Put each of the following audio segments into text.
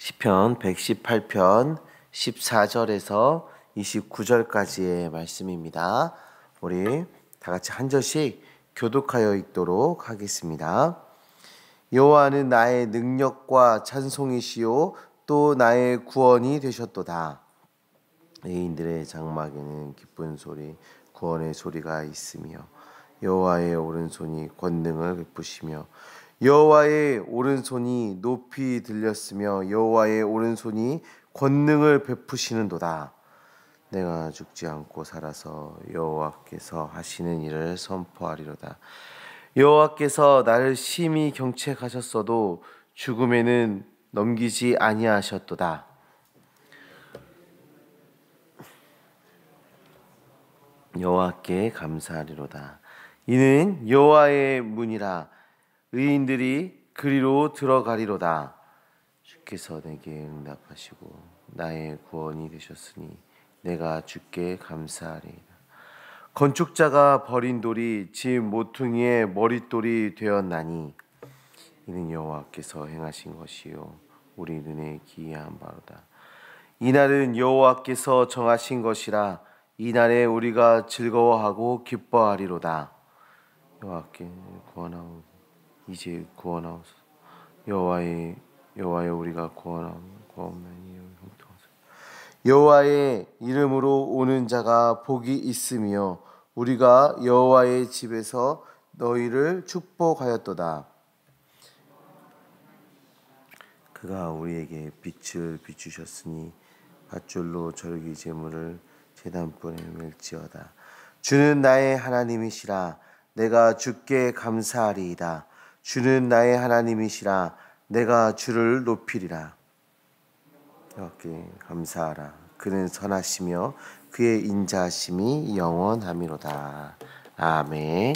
시편 118편 14절에서 29절까지의 말씀입니다. 우리 다 같이 한 절씩 교독하여 읽도록 하겠습니다. 여호와는 나의 능력과 찬송이시요 또 나의 구원이 되셨도다. 의인들의 장막에는 기쁜 소리, 구원의 소리가 있으며 여호와의 오른손이 권능을 베푸시며 여호와의 오른손이 높이 들렸으며 여호와의 오른손이 권능을 베푸시는도다. 내가 죽지 않고 살아서 여호와께서 하시는 일을 선포하리로다. 여호와께서 나를 심히 경책하셨어도 죽음에는 넘기지 아니하셨도다. 여호와께 감사하리로다. 이는 여호와의 문이라. 의인들이 그리로 들어가리로다. 주께서 내게 응답하시고 나의 구원이 되셨으니 내가 주께 감사하리이다. 건축자가 버린 돌이 집 모퉁이의 머릿돌이 되었나니 이는 여호와께서 행하신 것이요 우리 눈에 기이한 바로다. 이날은 여호와께서 정하신 것이라. 이날에 우리가 즐거워하고 기뻐하리로다. 여호와께 구원하옵소서. 이제 구원하옵소서. 여호와의 우리가 구원하옵나니 여호와의 이름으로 오는 자가 복이 있으며 우리가 여호와의 집에서 너희를 축복하였도다. 그가 우리에게 빛을 비추셨으니 밧줄로 절기 제물을 제단불에 멜지어다. 주는 나의 하나님이시라. 내가 주께 감사하리이다. 주는 나의 하나님이시라. 내가 주를 높이리라. 여호와께 감사하라. 그는 선하시며 그의 인자하심이 영원하미로다. 아멘.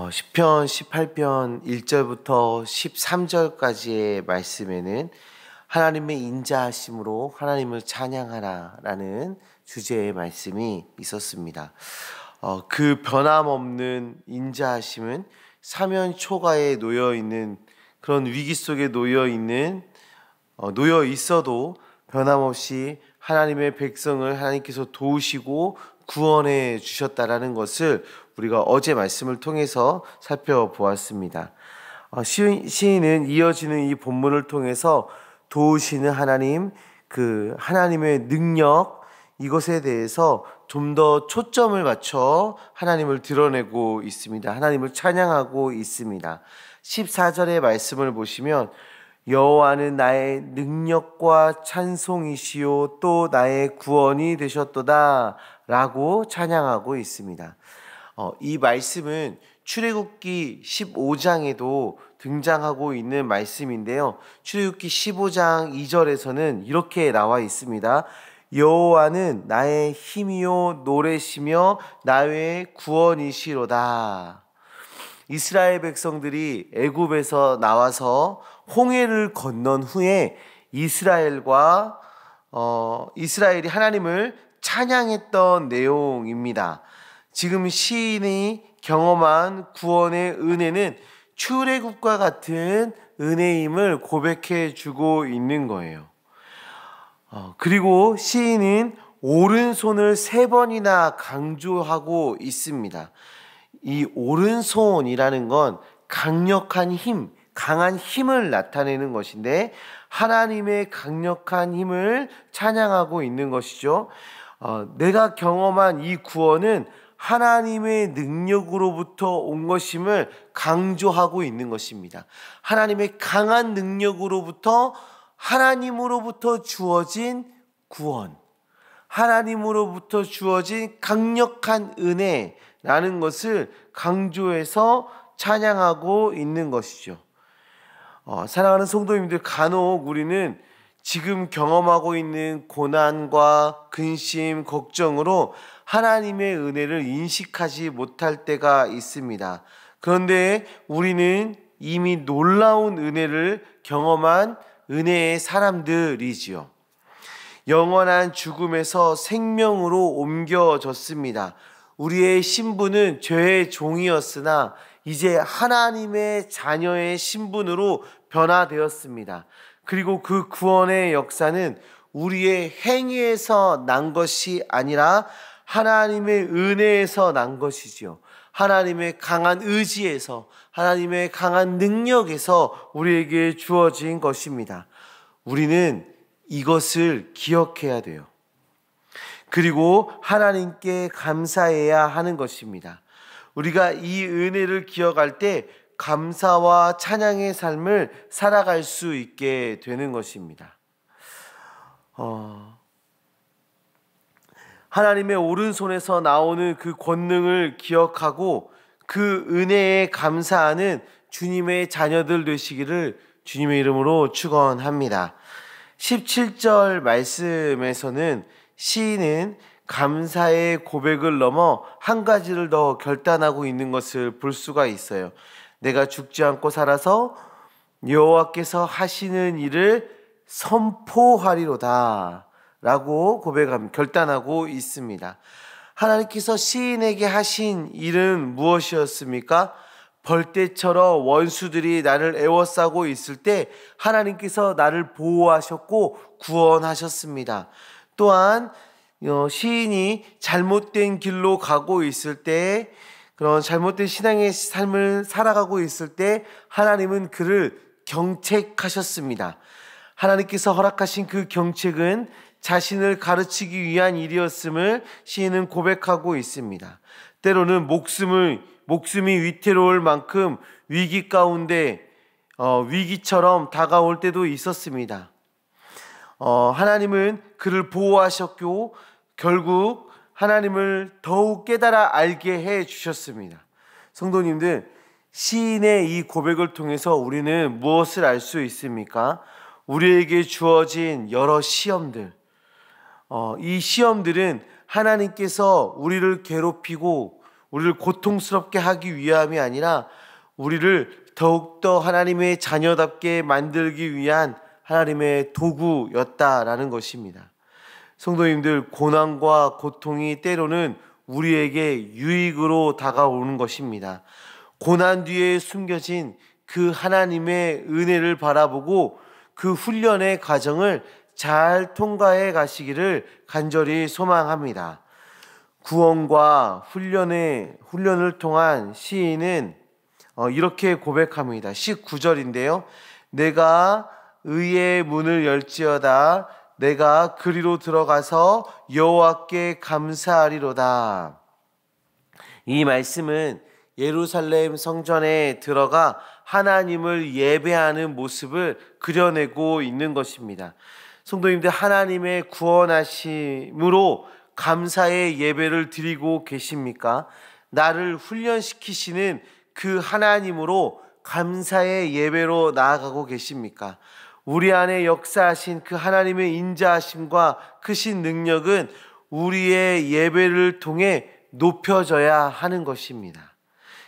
시편 18편 1절부터 13절까지의 말씀에는 하나님의 인자하심으로 하나님을 찬양하라라는 주제의 말씀이 있었습니다. 그 변함없는 인자하심은 사면 초가에 놓여 있는 그런 위기 속에 놓여 있어도 변함없이 하나님의 백성을 하나님께서 도우시고 구원해 주셨다라는 것을 우리가 어제 말씀을 통해서 살펴보았습니다. 시인은 이어지는 이 본문을 통해서 도우시는 하나님, 그 하나님의 능력, 이것에 대해서 좀 더 초점을 맞춰 하나님을 드러내고 있습니다. 하나님을 찬양하고 있습니다. 14절의 말씀을 보시면 여호와는 나의 능력과 찬송이시요 또 나의 구원이 되셨도다 라고 찬양하고 있습니다. 이 말씀은 출애굽기 15장에도 등장하고 있는 말씀인데요. 출애굽기 15장 2절에서는 이렇게 나와 있습니다. 여호와는 나의 힘이요 노래시며 나의 구원이시로다. 이스라엘 백성들이 애굽에서 나와서 홍해를 건넌 후에 이스라엘이 하나님을 찬양했던 내용입니다. 지금 시인이 경험한 구원의 은혜는 출애굽과 같은 은혜임을 고백해 주고 있는 거예요. 그리고 시인은 오른손을 3번이나 강조하고 있습니다. 이 오른손이라는 건 강력한 힘, 강한 힘을 나타내는 것인데 하나님의 강력한 힘을 찬양하고 있는 것이죠. 내가 경험한 이 구원은 하나님의 능력으로부터 온 것임을 강조하고 있는 것입니다. 하나님의 강한 능력으로부터 하나님으로부터 주어진 구원, 하나님으로부터 주어진 강력한 은혜라는 것을 강조해서 찬양하고 있는 것이죠. 사랑하는 성도님들, 간혹 우리는 지금 경험하고 있는 고난과 근심, 걱정으로 하나님의 은혜를 인식하지 못할 때가 있습니다. 그런데 우리는 이미 놀라운 은혜를 경험한 은혜의 사람들이지요. 영원한 죽음에서 생명으로 옮겨졌습니다. 우리의 신분은 죄의 종이었으나 이제 하나님의 자녀의 신분으로 변화되었습니다. 그리고 그 구원의 역사는 우리의 행위에서 난 것이 아니라 하나님의 은혜에서 난 것이지요. 하나님의 강한 의지에서, 하나님의 강한 능력에서 우리에게 주어진 것입니다. 우리는 이것을 기억해야 돼요. 그리고 하나님께 감사해야 하는 것입니다. 우리가 이 은혜를 기억할 때 감사와 찬양의 삶을 살아갈 수 있게 되는 것입니다. 하나님의 오른손에서 나오는 그 권능을 기억하고 그 은혜에 감사하는 주님의 자녀들 되시기를 주님의 이름으로 축원합니다. 17절 말씀에서는 시인은 감사의 고백을 넘어 한 가지를 더 결단하고 있는 것을 볼 수가 있어요. 내가 죽지 않고 살아서 여호와께서 하시는 일을 선포하리로다 라고 결단하고 있습니다. 하나님께서 시인에게 하신 일은 무엇이었습니까? 벌떼처럼 원수들이 나를 에워싸고 있을 때 하나님께서 나를 보호하셨고 구원하셨습니다. 또한 시인이 잘못된 길로 가고 있을 때, 그런 잘못된 신앙의 삶을 살아가고 있을 때 하나님은 그를 경책하셨습니다. 하나님께서 허락하신 그 경책은 자신을 가르치기 위한 일이었음을 시인은 고백하고 있습니다. 때로는 목숨이 위태로울 만큼 위기 가운데 위기처럼 다가올 때도 있었습니다. 하나님은 그를 보호하셨고 결국 하나님을 더욱 깨달아 알게 해 주셨습니다. 성도님들, 시인의 이 고백을 통해서 우리는 무엇을 알 수 있습니까? 우리에게 주어진 여러 시험들, 이 시험들은 하나님께서 우리를 괴롭히고 우리를 고통스럽게 하기 위함이 아니라 우리를 더욱더 하나님의 자녀답게 만들기 위한 하나님의 도구였다라는 것입니다. 성도님들, 고난과 고통이 때로는 우리에게 유익으로 다가오는 것입니다. 고난 뒤에 숨겨진 그 하나님의 은혜를 바라보고 그 훈련의 과정을 잘 통과해 가시기를 간절히 소망합니다. 구원과 훈련을 통한 시인은 이렇게 고백합니다. 19절인데요. 내가 의의 문을 열지어다. 내가 그리로 들어가서 여호와께 감사하리로다. 이 말씀은 예루살렘 성전에 들어가 하나님을 예배하는 모습을 그려내고 있는 것입니다. 성도님들, 하나님의 구원하심으로 감사의 예배를 드리고 계십니까? 나를 훈련시키시는 그 하나님으로 감사의 예배로 나아가고 계십니까? 우리 안에 역사하신 그 하나님의 인자하심과 크신 능력은 우리의 예배를 통해 높여져야 하는 것입니다.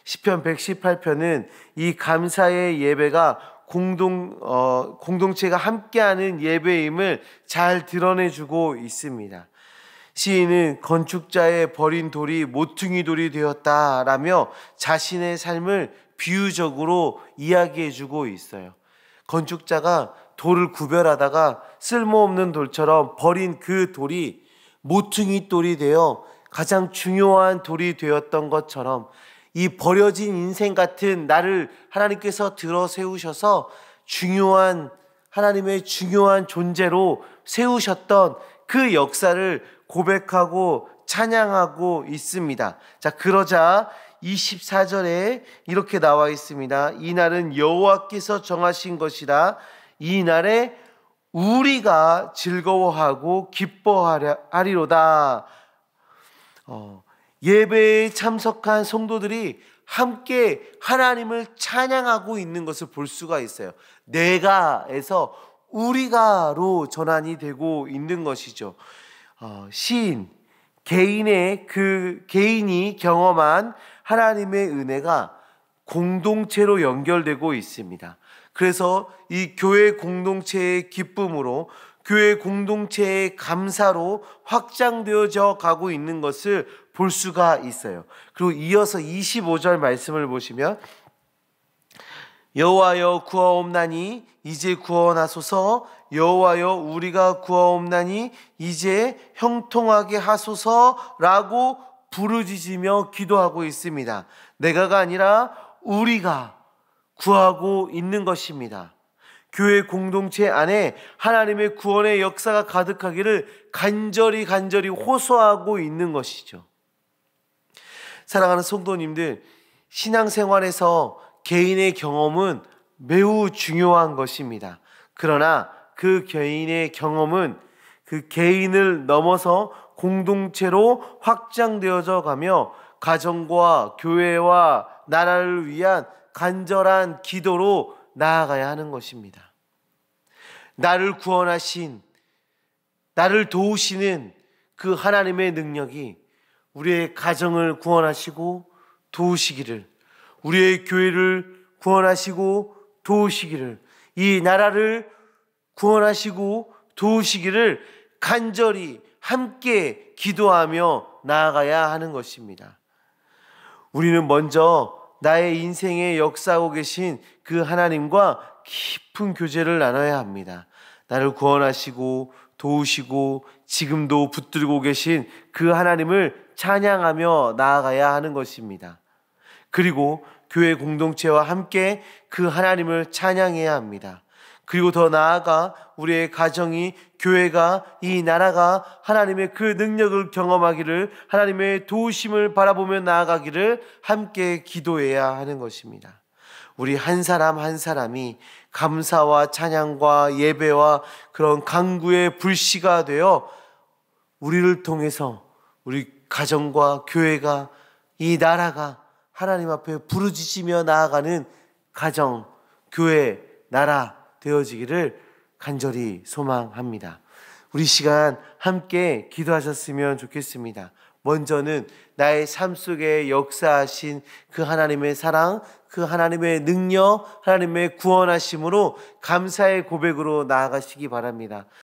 시편 118편은 이 감사의 예배가 공동체가 함께하는 예배임을 잘 드러내주고 있습니다. 시인은 건축자의 버린 돌이 모퉁이 돌이 되었다라며 자신의 삶을 비유적으로 이야기해주고 있어요. 건축자가 돌을 구별하다가 쓸모없는 돌처럼 버린 그 돌이 모퉁이 돌이 되어 가장 중요한 돌이 되었던 것처럼 이 버려진 인생 같은 나를 하나님께서 들어 세우셔서 하나님의 중요한 존재로 세우셨던 그 역사를 고백하고 찬양하고 있습니다. 자, 그러자 24절에 이렇게 나와 있습니다. 이 날은 여호와께서 정하신 것이라. 이 날에 우리가 즐거워하고 기뻐하리로다. 예배에 참석한 성도들이 함께 하나님을 찬양하고 있는 것을 볼 수가 있어요. 내가에서 우리가로 전환이 되고 있는 것이죠. 시인, 개인이 경험한 하나님의 은혜가 공동체로 연결되고 있습니다. 그래서 이 교회 공동체의 기쁨으로, 교회 공동체의 감사로 확장되어져 가고 있는 것을 볼 수가 있어요. 그리고 이어서 25절 말씀을 보시면 여호와여 구하옵나니 이제 구원하소서. 여호와여 우리가 구하옵나니 이제 형통하게 하소서라고 부르짖으며 기도하고 있습니다. 내가가 아니라 우리가 구하고 있는 것입니다. 교회 공동체 안에 하나님의 구원의 역사가 가득하기를 간절히 호소하고 있는 것이죠. 사랑하는 성도님들, 신앙생활에서 개인의 경험은 매우 중요한 것입니다. 그러나 그 개인의 경험은 그 개인을 넘어서 공동체로 확장되어져 가며 가정과 교회와 나라를 위한 간절한 기도로 나아가야 하는 것입니다. 나를 구원하신, 나를 도우시는 그 하나님의 능력이 우리의 가정을 구원하시고 도우시기를, 우리의 교회를 구원하시고 도우시기를, 이 나라를 구원하시고 도우시기를 간절히 함께 기도하며 나아가야 하는 것입니다. 우리는 먼저 나의 인생에 역사하고 계신 그 하나님과 깊은 교제를 나눠야 합니다. 나를 구원하시고 도우시고 지금도 붙들고 계신 그 하나님을 찬양하며 나아가야 하는 것입니다. 그리고 교회 공동체와 함께 그 하나님을 찬양해야 합니다. 그리고 더 나아가 우리의 가정이, 교회가, 이 나라가 하나님의 그 능력을 경험하기를, 하나님의 도우심을 바라보며 나아가기를 함께 기도해야 하는 것입니다. 우리 한 사람 한 사람이 감사와 찬양과 예배와 그런 간구의 불씨가 되어 우리를 통해서 우리 가정과 교회가, 이 나라가 하나님 앞에 부르짖으며 나아가는 가정, 교회, 나라 되어지기를 간절히 소망합니다. 우리 시간 함께 기도하셨으면 좋겠습니다. 먼저는 나의 삶 속에 역사하신 그 하나님의 사랑, 그 하나님의 능력, 하나님의 구원하심으로 감사의 고백으로 나아가시기 바랍니다.